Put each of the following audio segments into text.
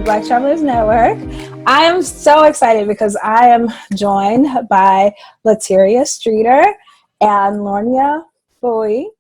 Black Travelers Network. I am so excited because I am joined by Latiera Streeter and L'Ornya Bowie.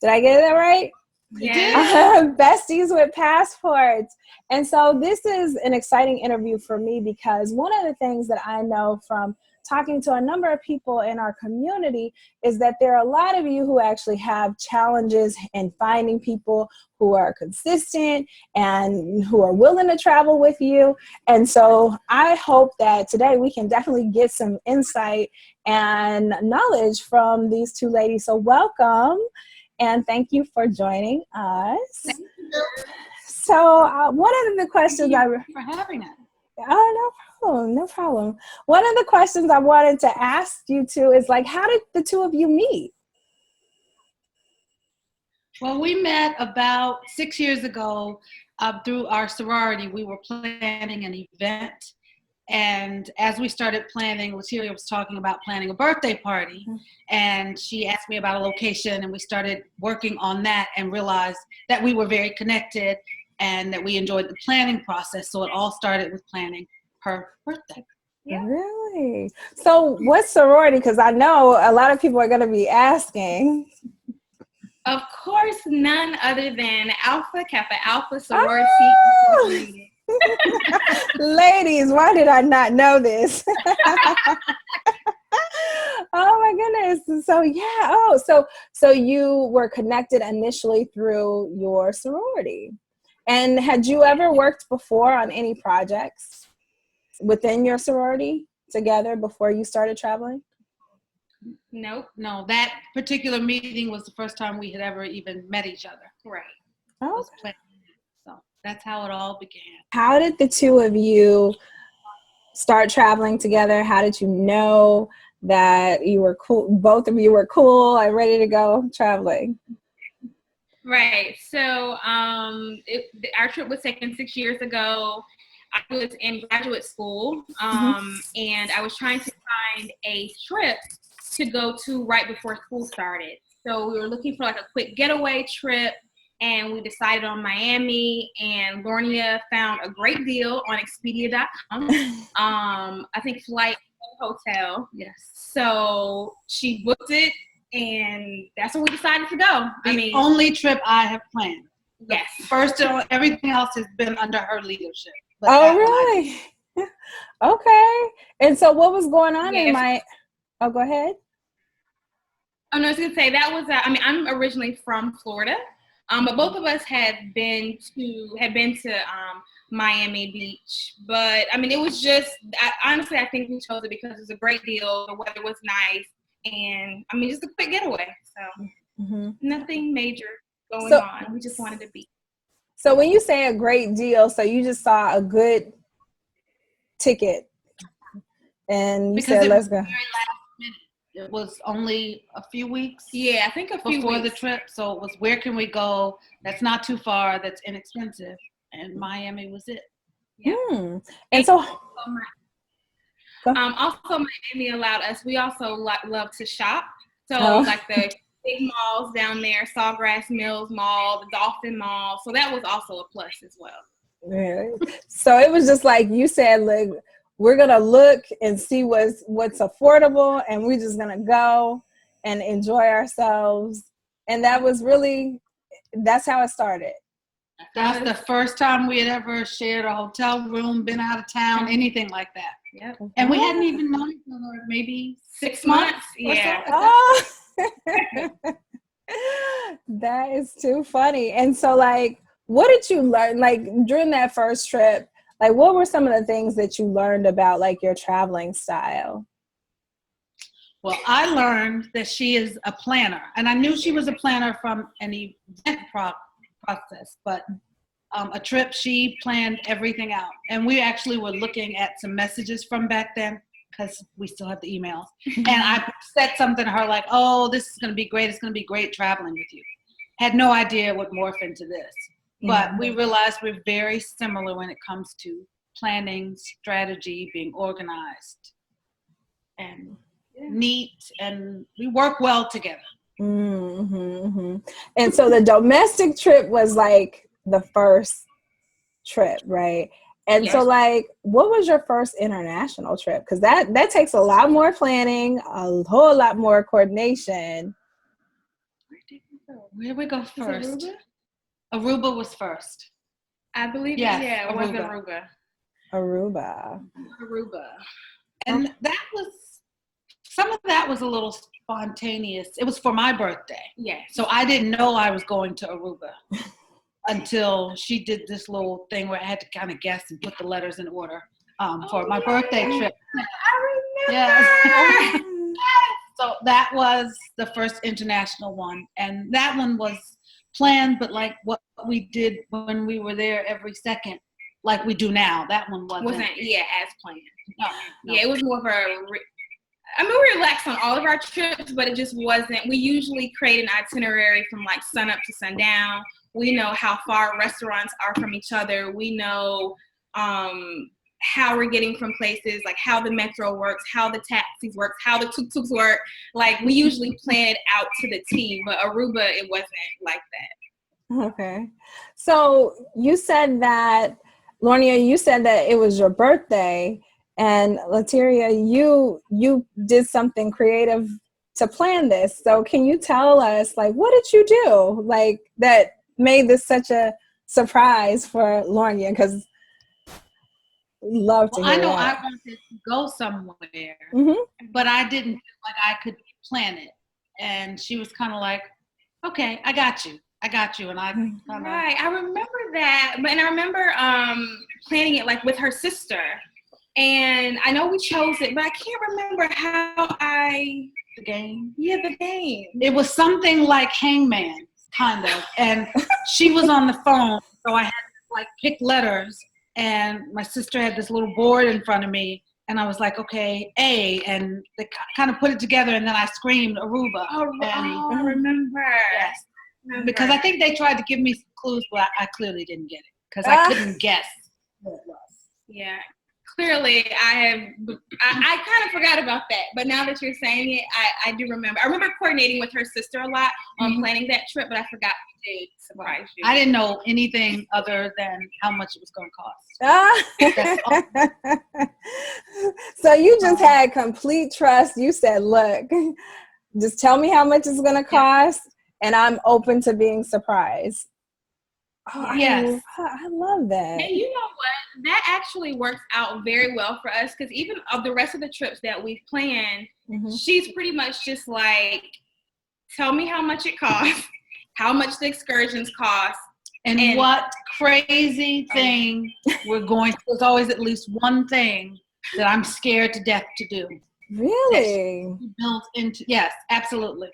Did I get that right? Yeah. Besties with passports. And so this is an exciting interview for me because one of the things that I know from talking to a number of people in our community is that there are a lot of you who actually have challenges in finding people who are consistent and who are willing to travel with you. And so I hope that today we can definitely get some insight and knowledge from these two ladies. So welcome. And thank you for joining us. So one of the questions for having us. No problem. One of the questions I wanted to ask you two is like, how did the two of you meet? Well, we met about 6 years ago through our sorority. We were planning an event. And as we started planning, Latiera was talking about planning a birthday party. And she asked me about a location, and we started working on that and realized that we were very connected and that we enjoyed the planning process. So it all started with planning her birthday. Yeah. Really? So what's sorority? Because I know a lot of people are going to be asking. Of course, none other than Alpha, Kappa, Alpha, Sorority. Oh! Ladies, why did I not know this? Oh my goodness. So yeah. So you were connected initially through your sorority. And had you ever worked before on any projects within your sorority together before you started traveling? Nope. No, that particular meeting was the first time we had ever even met each other. Right. Oh. So that's how it all began. How did the two of you start traveling together? How did you know that you were cool? Both of you were cool and ready to go traveling. Right. So our trip was taken 6 years ago. I was in graduate school, and I was trying to find a trip to go to right before school started. So we were looking for like a quick getaway trip, and we decided on Miami, and L'Ornya found a great deal on Expedia.com. I think flight and hotel. Yes. So she booked it, and that's when we decided to go. The only trip I have planned. Yes. First, everything else has been under her leadership. Oh, really? Okay. And so what was going on in Oh, go ahead. Oh, no, I was going to say that was, I'm originally from Florida, but both of us had been to Miami Beach. But, it was just, honestly, I think we chose it because it was a great deal. The weather was nice. And, just a quick getaway. So, nothing major going on. We just wanted to be. So when you say a great deal, so you just saw a good ticket and you said, let's go. It was only a few weeks. Yeah, I think a few before weeks. The trip. So it was, where can we go? That's not too far. That's inexpensive. And Miami was it. Yeah. And so also Miami allowed us, we also love to shop. So like the big malls down there, Sawgrass Mills Mall, the Dolphin Mall. So that was also a plus as well. Yeah. So it was just like you said, like, we're going to look and see what's affordable, and we're just going to go and enjoy ourselves. And that was that's how it started. That's the first time we had ever shared a hotel room, been out of town, anything like that. Yep. And we hadn't even known each other maybe 6 months. Yeah. Oh. That is too funny. And so, like, what did you learn, like, during that first trip? Like, what were some of the things that you learned about, like, your traveling style? Well, I learned that she is a planner, and I knew she was a planner from an event process, but a trip, she planned everything out. And we actually were looking at some messages from back then, because we still have the emails. And I said something to her like, oh, this is going to be great. It's going to be great traveling with you. Had no idea it would morph into this. But we realized we're very similar when it comes to planning, strategy, being organized, and neat, and we work well together. And so the domestic trip was like the first trip, right? And Yes. so, like, what was your first international trip? Because that takes a lot more planning, a whole lot more coordination. Where did we go first? Aruba? Aruba was first. I believe Yes, it was Aruba. Aruba. Aruba. And that was, some of that was a little spontaneous. It was for my birthday. Yes. So I didn't know I was going to Aruba until she did this little thing where I had to kind of guess and put the letters in order for my birthday trip. I remember. Yes. So that was the first international one. And that one was planned, but like what we did when we were there every second, like we do now. That one wasn't as planned. No. Yeah, it was more of we relaxed on all of our trips, but it just wasn't. We usually create an itinerary from like sun up to sundown. We know how far restaurants are from each other. We know how we're getting from places, like how the metro works, how the taxis work, how the tuk-tuks work. Like we usually plan it out to the T, but Aruba, it wasn't like that. Okay. So you said that, L'Ornya, you said that it was your birthday, and Latiera, you did something creative to plan this. So can you tell us, like, what did you do, like, that made this such a surprise for L'Ornya? Because we love to hear I know that. I wanted to go somewhere, Mm-hmm. but I didn't feel like I could plan it. And she was kind of like, okay, I got you. And I kind of... Right, I remember that. And I remember planning it like with her sister. And I know we chose it, but I can't remember how The game? Yeah, the game. It was something like Hangman, kind of. And she was on the phone, so I had to like pick letters. And my sister had this little board in front of me. And I was like, okay, A. And they kind of put it together. And then I screamed Aruba. I remember. Yes. Because I think they tried to give me some clues, but I clearly didn't get it. Because I couldn't guess what it was. Yeah. Clearly, I kind of forgot about that, but now that you're saying it, I do remember. I remember coordinating with her sister a lot on planning that trip, but I forgot to surprise you. I didn't know anything other than how much it was going to cost. So you just had complete trust. You said, look, just tell me how much it's going to cost, and I'm open to being surprised. Oh, yes. I love that. And you know what? That actually works out very well for us, because even of the rest of the trips that we've planned, she's pretty much just like, tell me how much it costs, how much the excursions cost, and what crazy thing we're going to. There's always at least one thing that I'm scared to death to do. Really? Built into, yes, absolutely.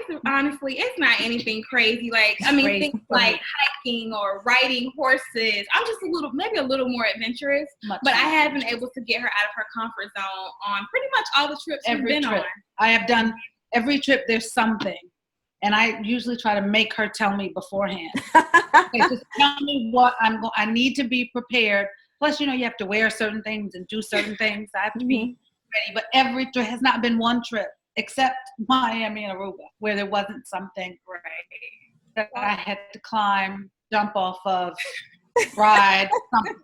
But honestly, it's not anything crazy. Like, I mean, things like hiking or riding horses. I'm just maybe a little more adventurous. But I have been able to get her out of her comfort zone on pretty much all the trips we've been on. I have done every trip. There's something, and I usually try to make her tell me beforehand. Okay, just tell me what I need to be prepared. Plus, you have to wear certain things and do certain things. I have to be ready. But every trip has not been one trip, except Miami and Aruba, where there wasn't something that I had to climb, jump off of, ride, something.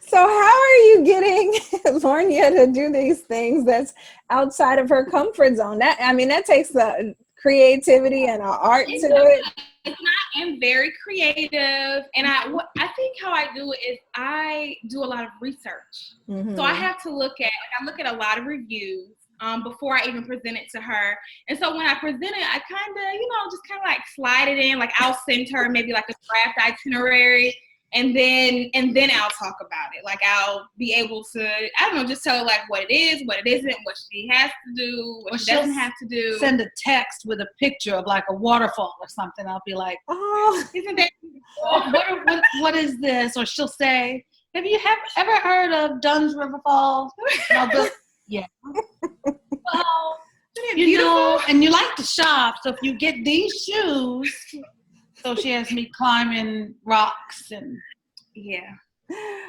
So how are you getting L'Ornya to do these things that's outside of her comfort zone? That takes the creativity and an art to it. I'm very creative, and I think how I do it is I do a lot of research. So I have to look at a lot of reviews before I even present it to her. And so when I present it, I kind of, just kind of like slide it in. Like I'll send her maybe like a draft itinerary, and then I'll talk about it. Like I'll be able to, just tell her like what it is, what it isn't, what she has to do, what she doesn't have to do. Send a text with a picture of like a waterfall or something. I'll be like, oh, isn't that what is this? Or she'll say, have you ever heard of Dunn's River Falls? And I'll go, yeah. Well, and you like to shop, so if you get these shoes, so she has me climbing rocks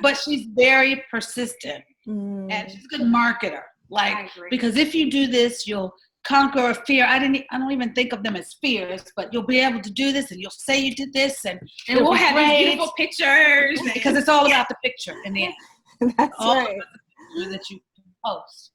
but she's very persistent and she's a good marketer. Like, because if you do this, you'll conquer a fear. I don't even think of them as fears, but you'll be able to do this, and you'll say you did this, and we'll have these beautiful pictures. Because it's all about the picture in the end. That's all right. about the picture that you post.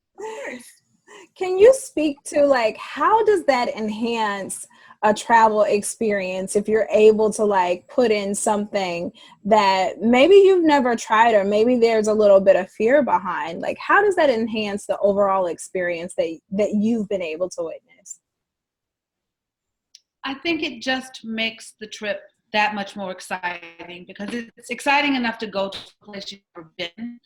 Can you speak to like how does that enhance a travel experience if you're able to like put in something that maybe you've never tried or maybe there's a little bit of fear behind? Like how does that enhance the overall experience that you've been able to witness? I think it just makes the trip that much more exciting, because it's exciting enough to go to a place you've never been,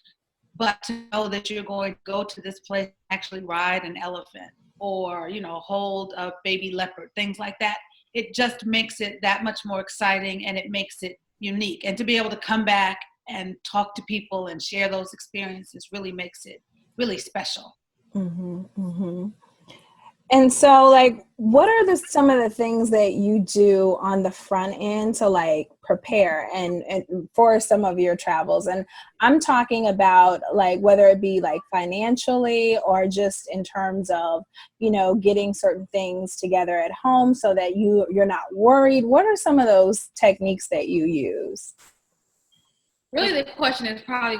but to know that you're going to go to this place and actually ride an elephant or, hold a baby leopard, things like that. It just makes it that much more exciting, and it makes it unique. And to be able to come back and talk to people and share those experiences really makes it really special. Mm-hmm, mm-hmm. And so, like, what are some of the things that you do on the front end to like prepare and for some of your travels? And I'm talking about like whether it be like financially or just in terms of, getting certain things together at home so that you're not worried. What are some of those techniques that you use? Really, the question is probably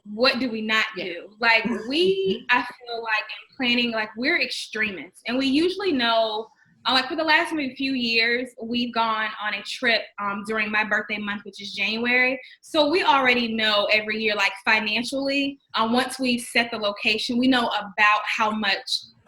what do we not do? Like I feel like in planning, like we're extremists, and we usually know. Like for the last maybe few years, we've gone on a trip during my birthday month, which is January. So we already know every year, like financially, once we set the location, we know about how much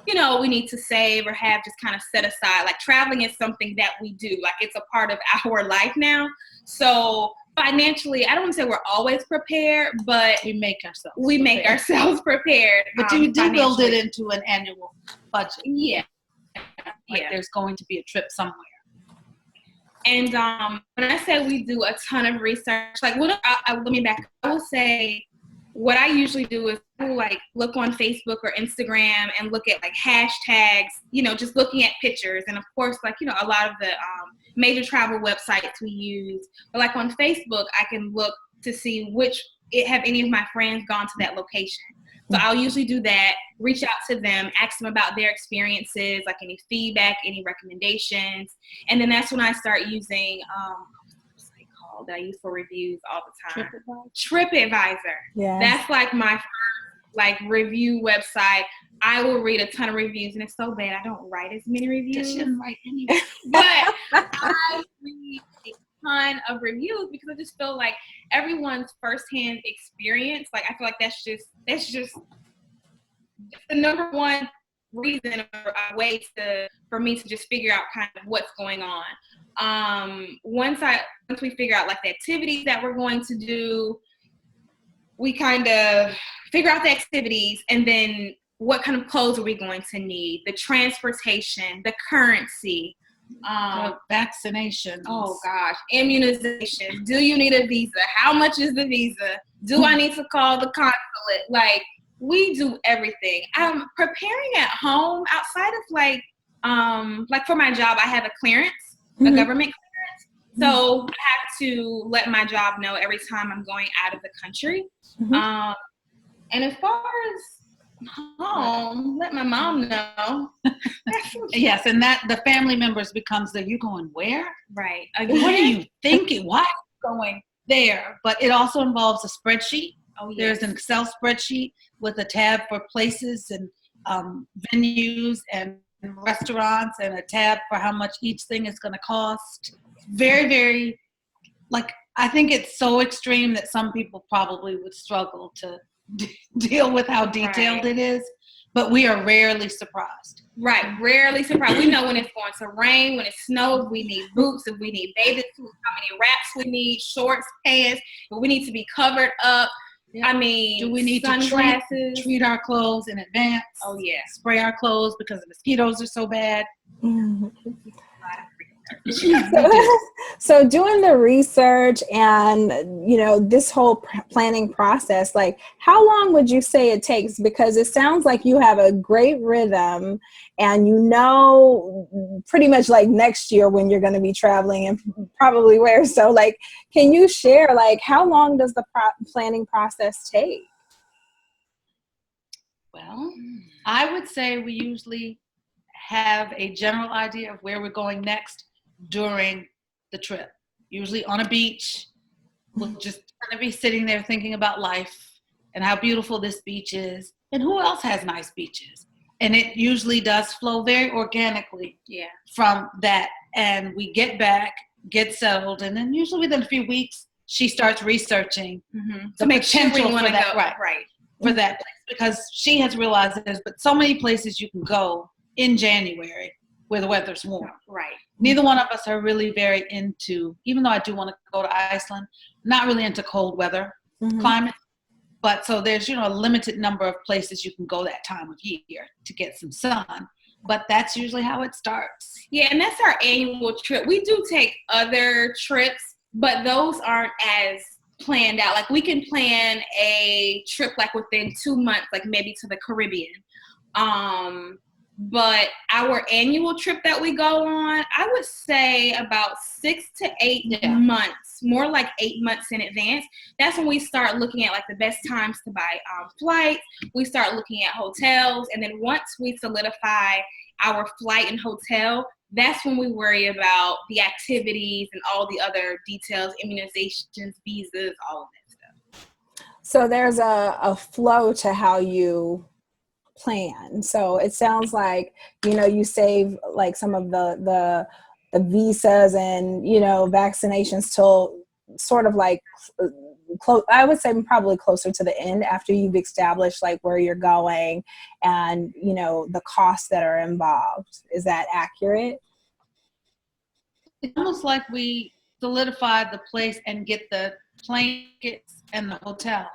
we need to save or have just kind of set aside. Like traveling is something that we do, like it's a part of our life now. So financially, I don't want to say we're always prepared, but we make ourselves prepared. But you do build it into an annual budget. Yeah. Like there's going to be a trip somewhere. And when I say we do a ton of research, like let me back. I will say what I usually do is like look on Facebook or Instagram and look at like hashtags, just looking at pictures. And of course, like, a lot of the major travel websites we use. But like on Facebook, I can look to see have any of my friends gone to that location. So I'll usually do that, reach out to them, ask them about their experiences, like any feedback, any recommendations. And then that's when I start using, what's it called that I use for reviews all the time? TripAdvisor. Yeah. That's like my review website. I will read a ton of reviews, and it's so bad I don't write as many reviews. You shouldn't write any. But I read a ton of reviews because I just feel like everyone's firsthand experience, like I feel like that's just the number one reason or a way for me to just figure out kind of what's going on. Once we figure out like the activities that we're going to do, we kind of figure out the activities, and then what kind of clothes are we going to need, the transportation, the currency, vaccinations. Oh gosh, immunization. Do you need a visa? How much is the visa? Do I need to call the consulate? Like we do everything. I'm preparing at home outside of like for my job, I have a clearance, a government clearance. So I have to let my job know every time I'm going out of the country. And as far as home, let my mom know. Yes, and that the family members becomes you going where? Right. Again? What are you thinking? Why are you going there? But it also involves a spreadsheet. Oh, yes. There's an Excel spreadsheet with a tab for places and venues and restaurants, and a tab for how much each thing is going to cost. Very, very, I think it's so extreme that some people probably would struggle to deal with how detailed it is, but we are rarely surprised. Right, rarely surprised. We know when it's going to rain, when it snows, we need boots, if we need bathing suits, how many wraps we need, shorts, pants, if we need to be covered up. Yeah. I mean, do we need sunglasses? to treat our clothes in advance? Oh, yeah. Spray our clothes because the mosquitoes are so bad. So doing the research and this whole planning process, like how long would you say it takes? Because it sounds like you have a great rhythm and pretty much like next year when you're going to be traveling and probably where. So like, can you share like how long does the planning process take? Well, I would say we usually have a general idea of where we're going next during the trip. Usually on a beach, we'll just kind of be sitting there thinking about life and how beautiful this beach is and who else has nice beaches. And it usually does flow very organically from that. And we get back, get settled, and then usually within a few weeks, she starts researching the potential for that, for that place, because she has realized there's but so many places you can go in January where the weather's warm. Right. Neither one of us are really very into, even though I do want to go to Iceland, not really into cold weather climate. But so there's, a limited number of places you can go that time of year to get some sun. But that's usually how it starts. Yeah, and that's our annual trip. We do take other trips, but those aren't as planned out. Like we can plan a trip like within 2 months, like maybe to the Caribbean. But our annual trip that we go on, I would say about 6 to 8 months, more like 8 months in advance. That's when we start looking at like the best times to buy flights. We start looking at hotels. And then once we solidify our flight and hotel, that's when we worry about the activities and all the other details, immunizations, visas, all of that stuff. So there's a flow to how you plan. So it sounds like, you save like some of the visas and, vaccinations till sort of like I would say probably closer to the end after you've established like where you're going and, the costs that are involved. Is that accurate? It's almost like we solidify the place and get the plane tickets and the hotel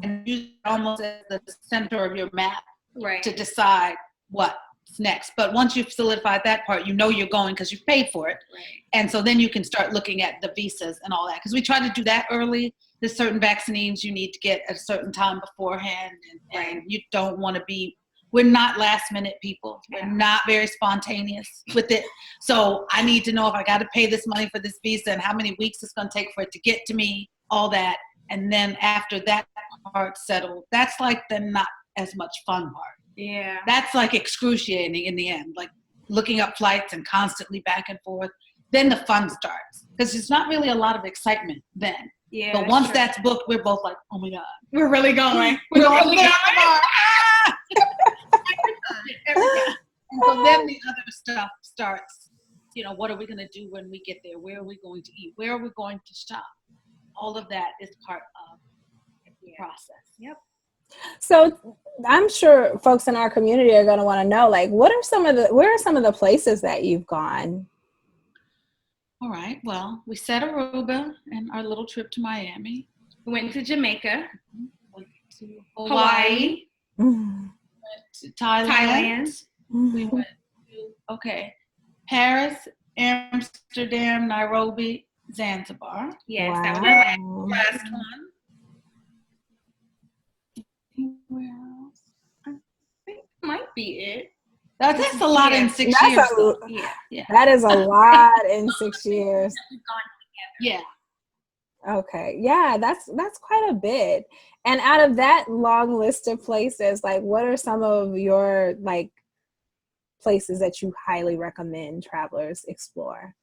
and use it almost as the center of your map. Right. To decide what's next. But once you've solidified that part, you're going because you've paid for it. Right. And so then you can start looking at the visas and all that. Because we try to do that early. There's certain vaccines you need to get at a certain time beforehand. And you don't want to be, we're not last minute people. We're not very spontaneous with it. So I need to know if I got to pay this money for this visa and how many weeks it's going to take for it to get to me, all that. And then after that part's settled, that's like the not as much fun part. Yeah. That's like excruciating in the end, like looking up flights and constantly back and forth. Then the fun starts because there's not really a lot of excitement then. Yeah. But once that's booked, we're both like, oh my God. We're really going. We're really going. And so then the other stuff starts. What are we going to do when we get there? Where are we going to eat? Where are we going to shop? All of that is part of the process. Yep. So I'm sure folks in our community are going to want to know, like, where are some of the places that you've gone? All right. Well, we said Aruba and our little trip to Miami. We went to Jamaica. Went to Hawaii. Mm-hmm. Went to Thailand. We went to, Paris, Amsterdam, Nairobi, Zanzibar. Yes, wow. that was my last one. Where else? I think that might be it. That's a lot in 6 That's years. That is a lot in 6 years. Yeah. Okay. Yeah, that's quite a bit. And out of that long list of places, like, what are some of your like places that you highly recommend travelers explore?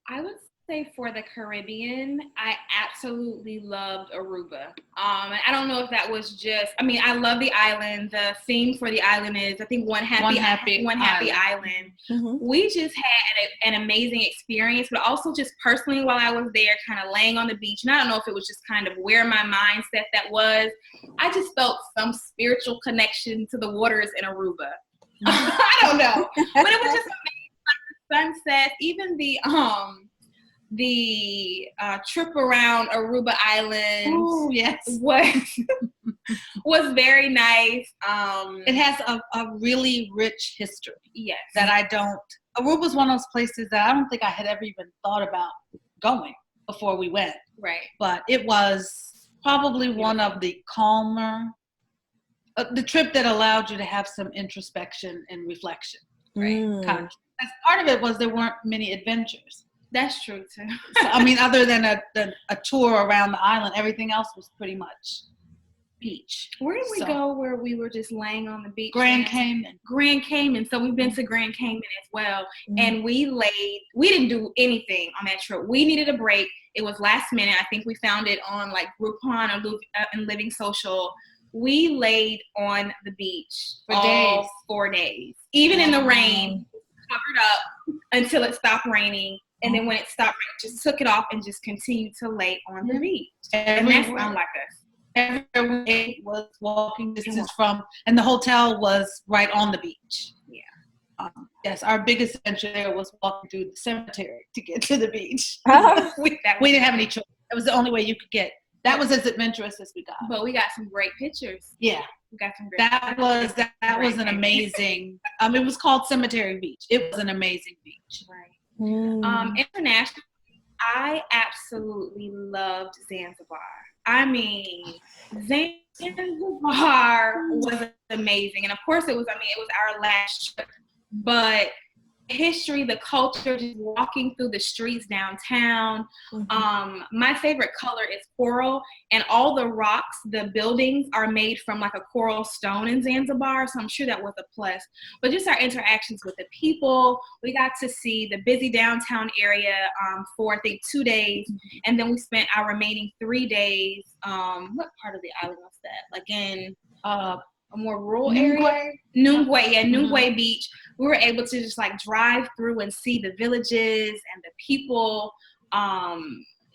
I would say for the Caribbean, I absolutely loved Aruba. And I don't know if that was just, I love the island. The theme for the island is, I think, one happy island. Mm-hmm. We just had an amazing experience, but also just personally while I was there, kind of laying on the beach. And I don't know if it was just kind of where my mindset that was. I just felt some spiritual connection to the waters in Aruba. I don't know, but it was just amazing. Like the sunsets, even the trip around Aruba Island. Ooh, yes. was very nice. It has a really rich history. Yes. That Aruba's one of those places that I don't think I had ever even thought about going before we went. Right. But it was probably one of the calmer, the trip that allowed you to have some introspection and reflection. Right. Mm. As part of it was there weren't many adventures. That's true too. So, other than a tour around the island, everything else was pretty much beach. Where did we go where we were just laying on the beach? Grand Cayman. Grand Cayman. So we've been to Grand Cayman as well. And we didn't do anything on that trip. We needed a break. It was last minute. I think we found it on like Groupon and Living Social. We laid on the beach for days. 4 days. Even in the rain, covered up until it stopped raining. And then when it stopped raining, just took it off and just continued to lay on the beach. And that's unlike us. Everywhere we was walking distance from, and the hotel was right on the beach. Yeah. Yes, our biggest adventure there was walking through the cemetery to get to the beach. We didn't have any choice. It was the only way you could get. That was as adventurous as we got. But we got some great pictures. Yeah. We got some great pictures. That was an amazing, it was called Cemetery Beach. It was an amazing beach. Right. International, I absolutely loved Zanzibar. I mean, Zanzibar was amazing. And of course it was our last trip, but history, the culture, just walking through the streets downtown. My favorite color is coral, and all the rocks, the buildings are made from like a coral stone in Zanzibar, so I'm sure that was a plus. But just our interactions with the people, we got to see the busy downtown area for I think 2 days, and then we spent our remaining 3 days, what part of the island was that? Like in a more rural area? Nungwe Beach. We were able to just like drive through and see the villages and the people,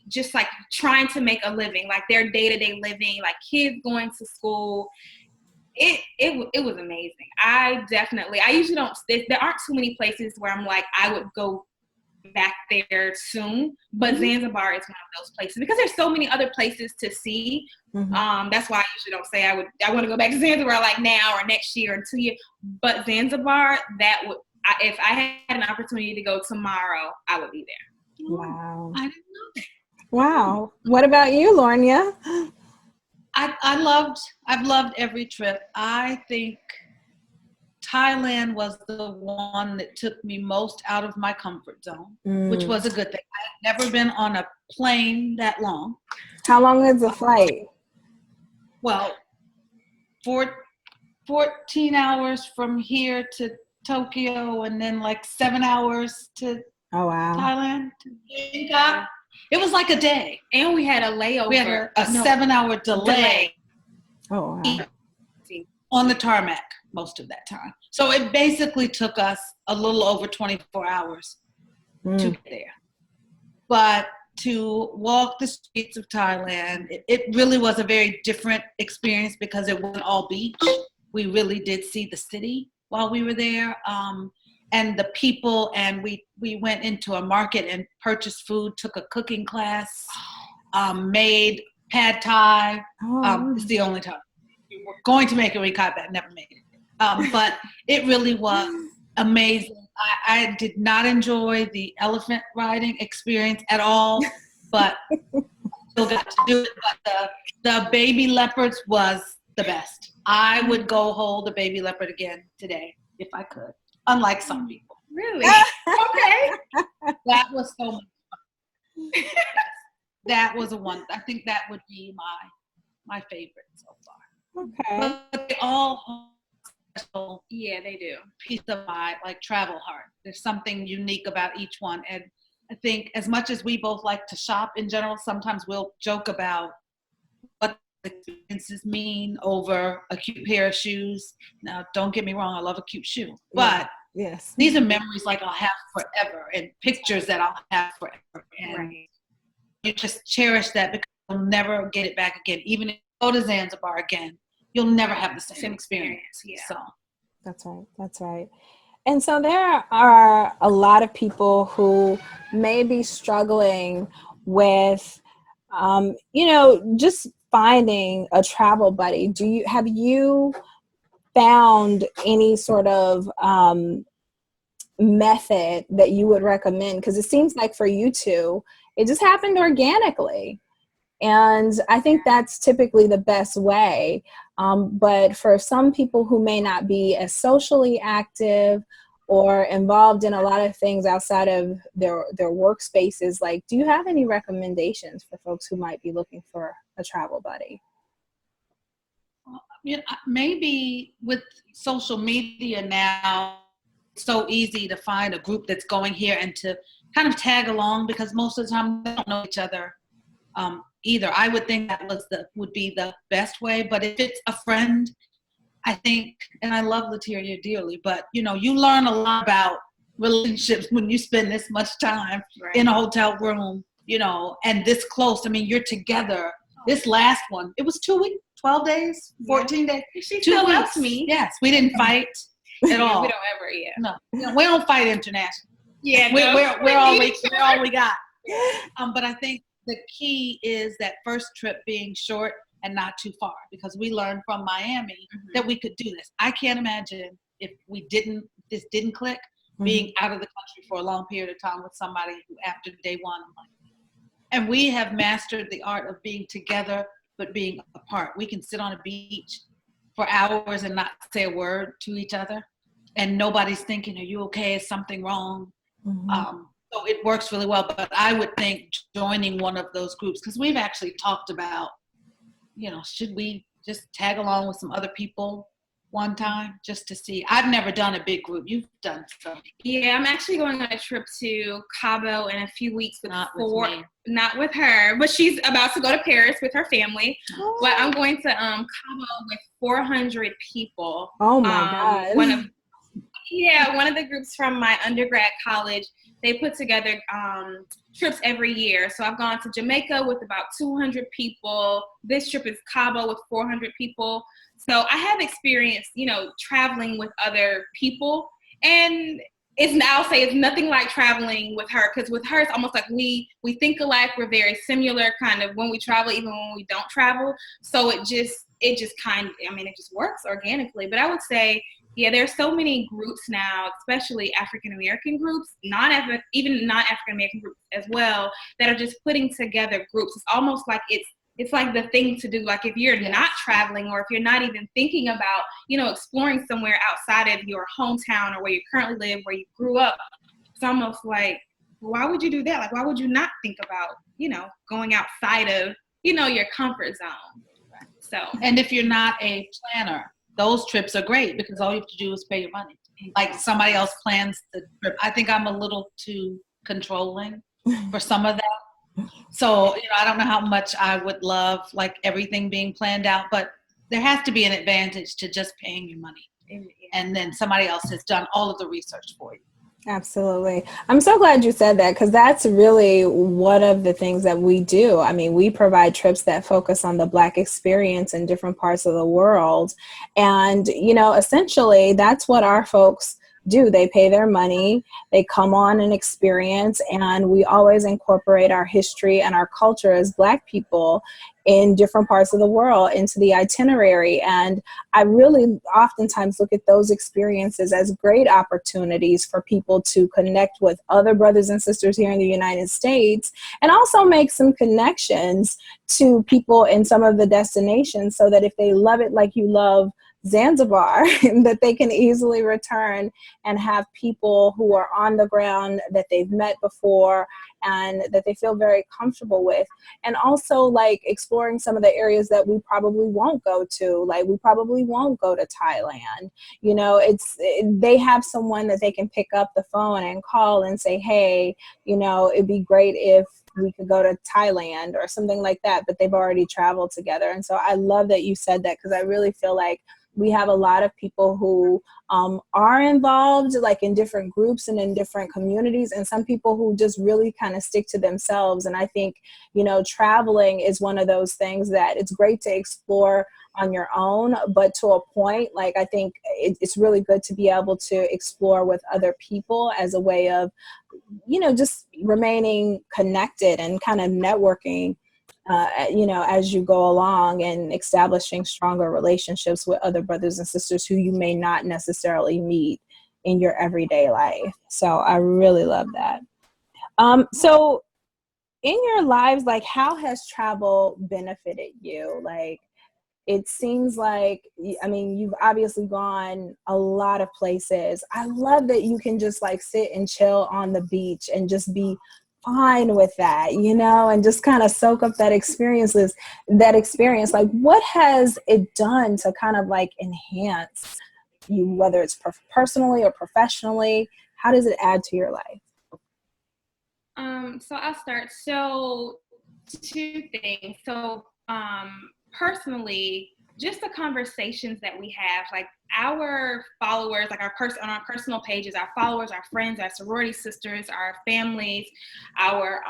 just like trying to make a living, like their day-to-day living, like kids going to school. It was amazing. I usually don't, there aren't too many places where I'm like, I would go back there soon, but Zanzibar is one of those places because there's so many other places to see. That's why I usually don't say I want to go back to Zanzibar like now or next year or 2 years. But Zanzibar, if I had an opportunity to go tomorrow, I would be there. Wow. I didn't know that. Wow. What about you, L'Ornya? I've loved every trip. I think Thailand was the one that took me most out of my comfort zone, which was a good thing. I had never been on a plane that long. How long is the flight? Well, 14 hours from here to Tokyo, and then like 7 hours to Thailand. It was like a day. And we had a layover. We had a 7-hour delay. Oh, wow. On the tarmac most of that time. So it basically took us a little over 24 hours to get there. But to walk the streets of Thailand, it really was a very different experience because it wasn't all beach. We really did see the city while we were there, and the people, and we went into a market and purchased food, took a cooking class, made pad thai. It's the only time. We were going to make it, we got that, never made it. But it really was amazing. I did not enjoy the elephant riding experience at all, but still got to do it. But the baby leopards was the best. I would go hold a baby leopard again today if I could, unlike some people. Really? Okay. That was so much fun. That was one. I think that would be my favorite so far. Okay. But they all special, they do. Piece of my travel heart. There's something unique about each one, and I think as much as we both like to shop in general, sometimes we'll joke about what the experiences mean over a cute pair of shoes. Now, don't get me wrong, I love a cute shoe, but yes, these are memories like I'll have forever, and pictures that I'll have forever, and you just cherish that because you'll never get it back again. Even if you go to Zanzibar again, you'll never have the same experience. So that's right. And so there are a lot of people who may be struggling with, just finding a travel buddy. Have you found any sort of method that you would recommend? Because it seems like for you two, it just happened organically. And I think that's typically the best way. But for some people who may not be as socially active or involved in a lot of things outside of their workspaces, do you have any recommendations for folks who might be looking for a travel buddy? You know, maybe with social media now, it's so easy to find a group that's going here and to kind of tag along, because most of the time they don't know each other either. I would think that would be the best way. But if it's a friend, I think, and I love Latiera dearly, but you learn a lot about relationships when you spend this much time in a hotel room, and this close. I mean, you're together. This last one, it was 2 weeks, 12 days, 14 days. She still loves me. Yes, we didn't fight at all. We don't ever, No, we don't fight internationally. Yeah, we're all we got. But I think the key is that first trip being short and not too far, because we learned from Miami that we could do this. I can't imagine if this didn't click, being out of the country for a long period of time with somebody who after day one, I'm like, and we have mastered the art of being together, but being apart. We can sit on a beach for hours and not say a word to each other. And nobody's thinking, are you okay? Is something wrong? So it works really well. But I would think joining one of those groups, because we've actually talked about, should we just tag along with some other people one time just to see? I've never done a big group. You've done some. Yeah, I'm actually going on a trip to Cabo in a few weeks Not with her, but she's about to go to Paris with her family. Oh. But I'm going to Cabo with 400 people. Oh my God. One of the groups from my undergrad college, they put together trips every year. So I've gone to Jamaica with about 200 people. This trip is Cabo with 400 people. So I have experience, traveling with other people, and I'll say it's nothing like traveling with her, because with her, it's almost like we think alike. We're very similar kind of when we travel, even when we don't travel. So it just it just works organically. But I would say, yeah, there's so many groups now, especially African-American groups, even non-African-American groups as well, that are just putting together groups. It's almost like it's like the thing to do. Like if you're not traveling, or if you're not even thinking about, exploring somewhere outside of your hometown or where you currently live, where you grew up, it's almost like, why would you do that? Like, why would you not think about, going outside of, your comfort zone? So, and if you're not a planner, those trips are great, because all you have to do is pay your money. Like somebody else plans the trip. I think I'm a little too controlling for some of that. So, I don't know how much I would love like everything being planned out, but there has to be an advantage to just paying your money. And then somebody else has done all of the research for you. Absolutely. I'm so glad you said that, because that's really one of the things that we do. I mean, we provide trips that focus on the Black experience in different parts of the world. And, essentially that's what our folks do. They pay their money, they come on an experience, and we always incorporate our history and our culture as Black people in different parts of the world into the itinerary. And I really oftentimes look at those experiences as great opportunities for people to connect with other brothers and sisters here in the United States, and also make some connections to people in some of the destinations, so that if they love it like you love Zanzibar, that they can easily return and have people who are on the ground that they've met before and that they feel very comfortable with. And also like exploring some of the areas that we probably won't go to, like we probably won't go to Thailand. They have someone that they can pick up the phone and call and say, hey, it'd be great if we could go to Thailand or something like that, but they've already traveled together. And so I love that you said that, because I really feel like we have a lot of people who are involved like in different groups and in different communities, and some people who just really kind of stick to themselves. And I think, traveling is one of those things that it's great to explore on your own, but to a point, like I think it's really good to be able to explore with other people as a way of, just remaining connected and kind of networking, as you go along, and establishing stronger relationships with other brothers and sisters who you may not necessarily meet in your everyday life. So I really love that. So in your lives, like, how has travel benefited you? Like, it seems like, you've obviously gone a lot of places. I love that you can just like sit and chill on the beach and just be fine with that, you know, and just kind of soak up that experience. Like, what has it done to kind of like enhance you, whether it's personally or professionally? How does it add to your life? So I'll start. So two things. So personally, just the conversations that we have, like our followers, like on our personal pages, our followers, our friends, our sorority sisters, our families, our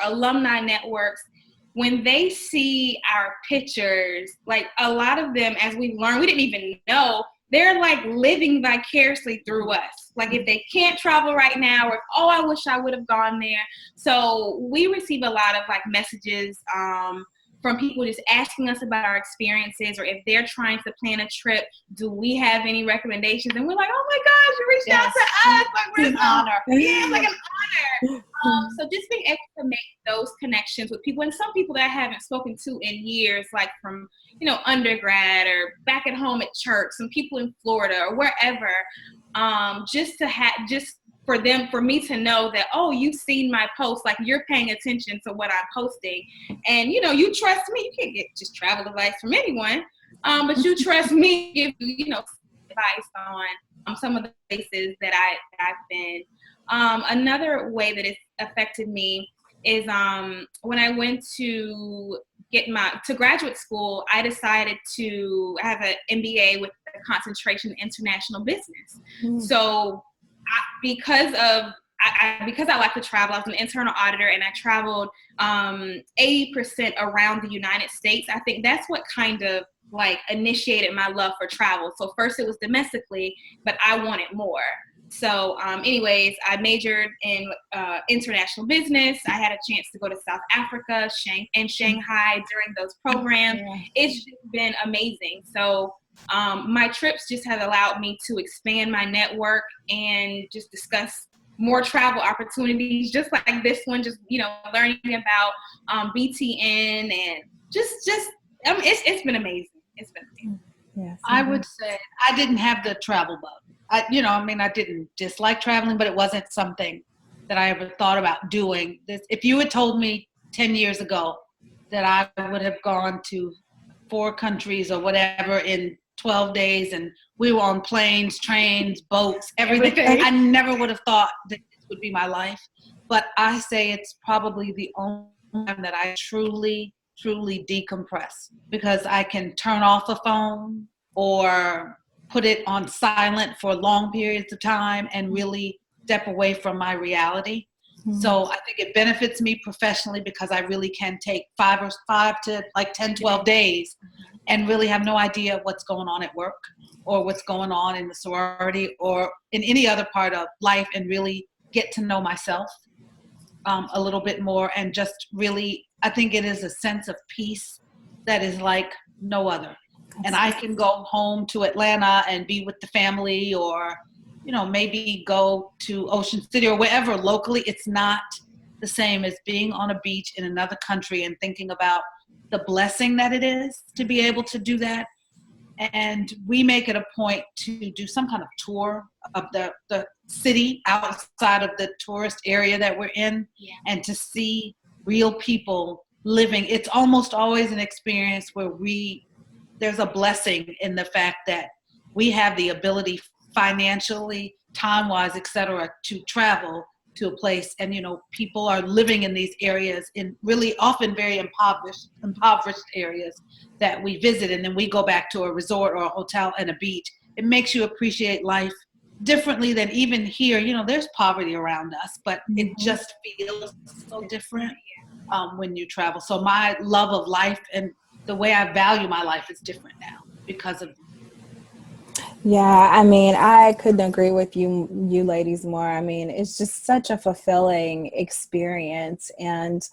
alumni networks, when they see our pictures, like a lot of them, as we've learned, we didn't even know, they're like living vicariously through us. Like if they can't travel right now, or, oh, I wish I would have gone there. So we receive a lot of like messages from people just asking us about our experiences, or if they're trying to plan a trip, do we have any recommendations? And we're like, oh my gosh, you reached out to us. Like, we're It's an honor. Yeah, like an honor. So just being able to make those connections with people, and some people that I haven't spoken to in years, like from, you know, undergrad or back at home at church, some people in Florida or wherever, just for me to know that, oh, you've seen my post, like you're paying attention to what I'm posting, and you know, you trust me. You can't get just travel advice from anyone, but you trust me to give you, you know, advice on some of the places that I've been. Another way that it's affected me is when I went to graduate school, I decided to have an MBA with a concentration in international business. So because I like to travel, I was an internal auditor, and I traveled 80% around the United States. I think that's what kind of like initiated my love for travel. So first it was domestically, but I wanted more. So anyways, I majored in international business. I had a chance to go to South Africa and Shanghai during those programs. Yeah. It's just been amazing. So my trips just have allowed me to expand my network and just discuss more travel opportunities, just like this one, just, you know, learning about BTN, and just I mean, it's been amazing. It's been amazing. Yes, I would say I didn't have the travel bug. I didn't dislike traveling, but it wasn't something that I ever thought about doing. If you had told me 10 years ago that I would have gone to 4 countries or whatever in 12 days, and we were on planes, trains, boats, everything, I never would have thought that this would be my life. But I say it's probably the only time that I truly decompress, because I can turn off a phone or put it on silent for long periods of time and really step away from my reality. Mm-hmm. So I think it benefits me professionally, because I really can take 5 to like 10, 12 days and really have no idea what's going on at work or what's going on in the sorority or in any other part of life, and really get to know myself a little bit more. And just really, I think it is a sense of peace that is like no other. And I can go home to Atlanta and be with the family, or, you know, maybe go to Ocean City or wherever locally. It's not the same as being on a beach in another country and thinking about the blessing that it is to be able to do that. And we make it a point to do some kind of tour of the city outside of the tourist area that we're in, and to see real people living. It's almost always an experience where there's a blessing in the fact that we have the ability financially, time-wise, et cetera, to travel to a place. And, you know, people are living in these areas, in really often very impoverished areas that we visit. And then we go back to a resort or a hotel and a beach. It makes you appreciate life differently than even here. You know, there's poverty around us, but it just feels so different when you travel. So my love of life and the way I value my life is different now because of. Yeah, I mean, I couldn't agree with you ladies more. I mean, it's just such a fulfilling experience. And,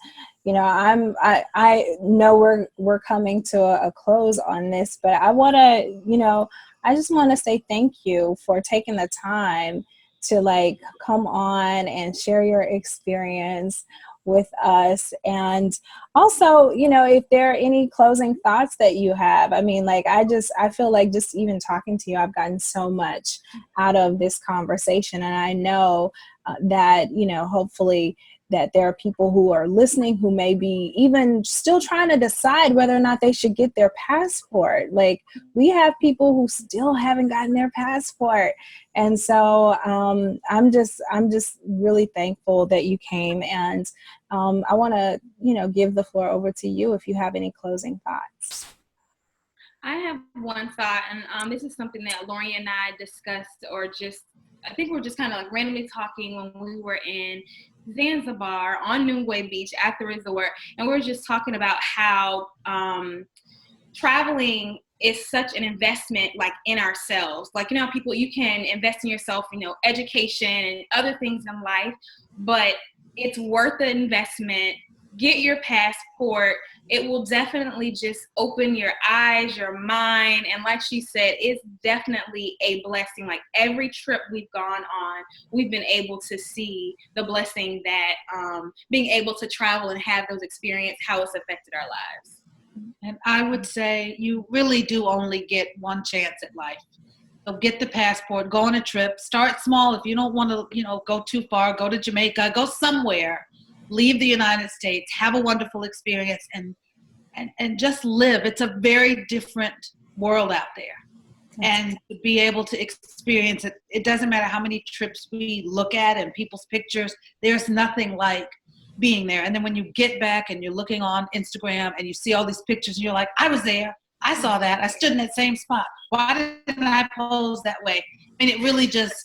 you know, I know we're coming to a close on this, but I want to, you know, I just want to say thank you for taking the time to like come on and share your experience with us. And also, you know, if there are any closing thoughts that you have. I mean, like, I feel like just even talking to you, I've gotten so much out of this conversation. And I know that, you know, hopefully that there are people who are listening who may be even still trying to decide whether or not they should get their passport. Like, we have people who still haven't gotten their passport. And so I'm just really thankful that you came. And I want to, give the floor over to you if you have any closing thoughts. I have one thought, and this is something that L'Ornya and I discussed, I think we're just kind of like randomly talking when we were in Zanzibar on Nungwe Beach at the resort, and we were just talking about how traveling is such an investment, like, in ourselves. Like, people, you can invest in yourself, education and other things in life, but it's worth the investment. Get your passport. It will definitely just open your eyes, your mind. And like she said, it's definitely a blessing. Like, every trip we've gone on, we've been able to see the blessing that being able to travel and have those experiences, how it's affected our lives. And I would say you really do only get one chance at life. So get the passport, go on a trip, start small. If you don't want to, go too far, go to Jamaica, go somewhere, leave the United States, have a wonderful experience, and just live. It's a very different world out there. And to be able to experience it, it doesn't matter how many trips we look at and people's pictures, there's nothing like being there. And then when you get back and you're looking on Instagram and you see all these pictures and you're like, I was there, I saw that, I stood in that same spot. Why didn't I pose that way? I mean, it really just,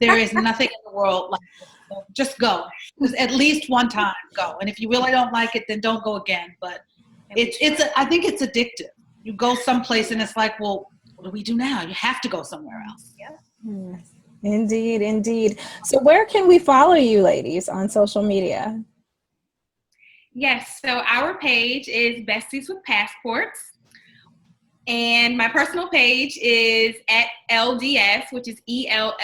there is nothing in the world like it. Just go. Just at least one time, go. And if you really don't like it, then don't go again. But I think it's addictive. You go someplace and it's like, well, what do we do now? You have to go somewhere else. Yeah. Indeed, indeed. So where can we follow you, ladies, on social media? Yes, so our page is Besties with Passports. And my personal page is at LDS, which is ELLEDS.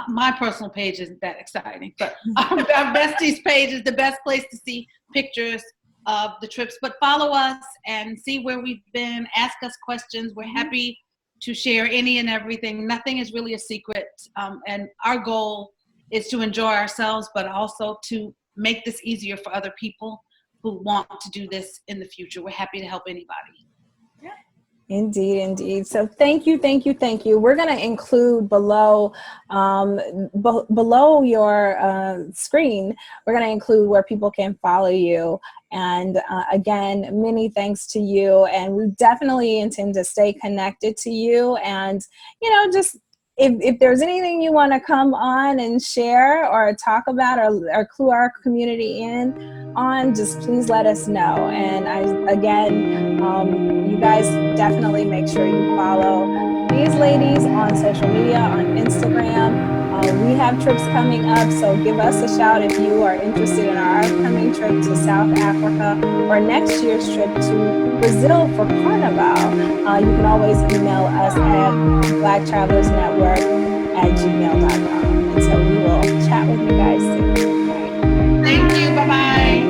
My personal page isn't that exciting, but our Besties page is the best place to see pictures of the trips. But follow us and see where we've been. Ask us questions. We're happy to share any and everything. Nothing is really a secret. And our goal is to enjoy ourselves, but also to make this easier for other people who want to do this in the future. We're happy to help anybody. Yeah. Indeed, indeed. So thank you. We're going to include below your screen, we're going to include where people can follow you. And again, many thanks to you. And we definitely intend to stay connected to you. And, just if there's anything you want to come on and share or talk about or clue our community in on, just please let us know. And you guys definitely make sure you follow these ladies on social media, on Instagram. We have trips coming up, so give us a shout if you are interested in our upcoming trip to South Africa or next year's trip to Brazil for Carnival. You can always email us at blacktravellersnetwork@gmail.com. And so we will chat with you guys soon. Thank you. Bye-bye.